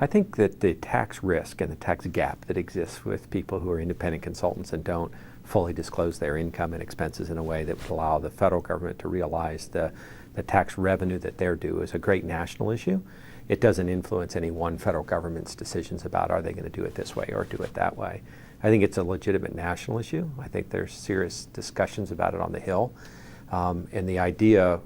I think that the tax risk and the tax gap that exists with people who are independent consultants and don't fully disclose their income and expenses in a way that would allow the federal government to realize the tax revenue that they're due is a great national issue. It doesn't influence any one federal government's decisions about are they going to do it this way or do it that way. I think it's a legitimate national issue. I think there's serious discussions about it on the Hill. And the idea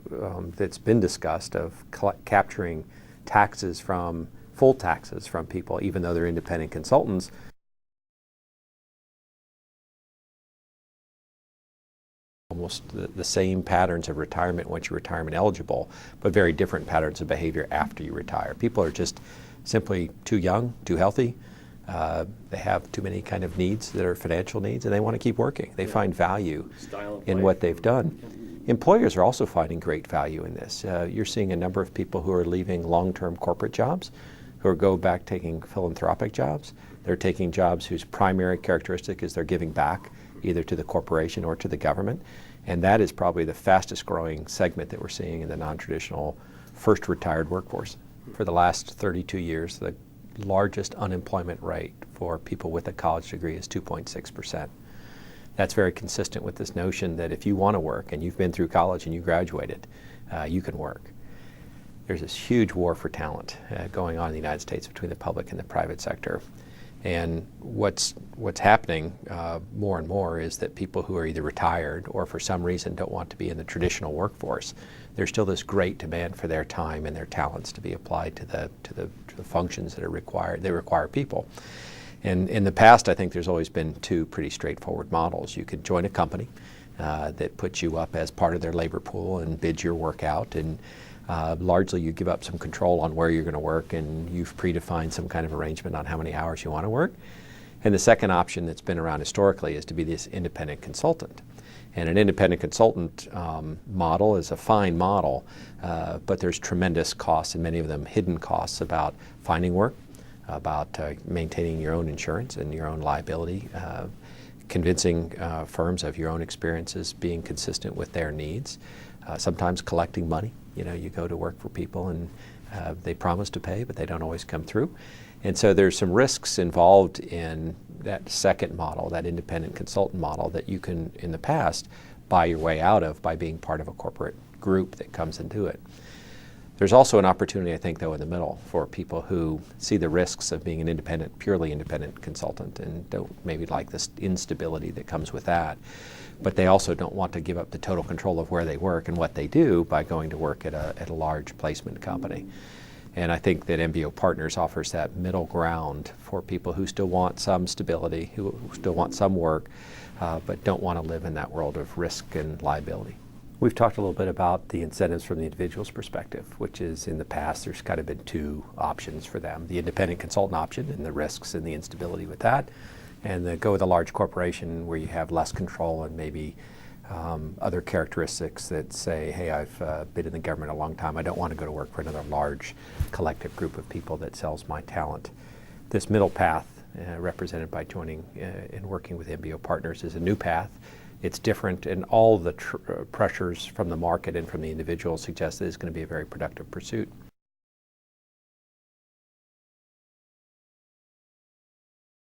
that's been discussed of capturing taxes from full taxes from people, even though they're independent consultants, almost the same patterns of retirement once you're retirement eligible, but very different patterns of behavior after you retire. People are just simply too young, too healthy. They have too many kind of needs that are financial needs, and they want to keep working. They find value in what they've done. Employers are also finding great value in this. You're seeing a number of people who are leaving long-term corporate jobs, who are go back taking philanthropic jobs. They're taking jobs whose primary characteristic is they're giving back either to the corporation or to the government. And that is probably the fastest growing segment that we're seeing in the non-traditional first retired workforce. For the last 32 years, the largest unemployment rate for people with a college degree is 2.6%. That's very consistent with this notion that if you want to work and you've been through college and you graduated, you can work. There's this huge war for talent going on in the United States between the public and the private sector. And what's happening more and more is that people who are either retired or for some reason don't want to be in the traditional workforce, there's still this great demand for their time and their talents to be applied to the functions that are required. They require people. And in the past, I think there's always been two pretty straightforward models. You could join a company that puts you up as part of their labor pool and bids your work out, and largely you give up some control on where you're going to work, and you've predefined some kind of arrangement on how many hours you want to work. And the second option that's been around historically is to be this independent consultant. And an independent consultant model is a fine model, but there's tremendous costs, and many of them hidden costs, about finding work, about maintaining your own insurance and your own liability, convincing firms of your own experiences being consistent with their needs, sometimes collecting money. You know, you go to work for people and they promise to pay, but they don't always come through. And so there's some risks involved in that second model, that independent consultant model, that you can, in the past, buy your way out of by being part of a corporate group that comes into it. There's also an opportunity, I think, though, in the middle for people who see the risks of being an independent, purely independent consultant and don't maybe like this instability that comes with that. But they also don't want to give up the total control of where they work and what they do by going to work at a large placement company. And I think that MBO Partners offers that middle ground for people who still want some stability, who still want some work, but don't want to live in that world of risk and liability. We've talked a little bit about the incentives from the individual's perspective, which is in the past there's kind of been two options for them: the independent consultant option and the risks and the instability with that, and the go with a large corporation where you have less control and maybe other characteristics that say, hey, I've been in the government a long time, I don't want to go to work for another large collective group of people that sells my talent. This middle path, represented by joining and working with MBO Partners, is a new path. It's different, and all the pressures from the market and from the individual suggest that it's going to be a very productive pursuit.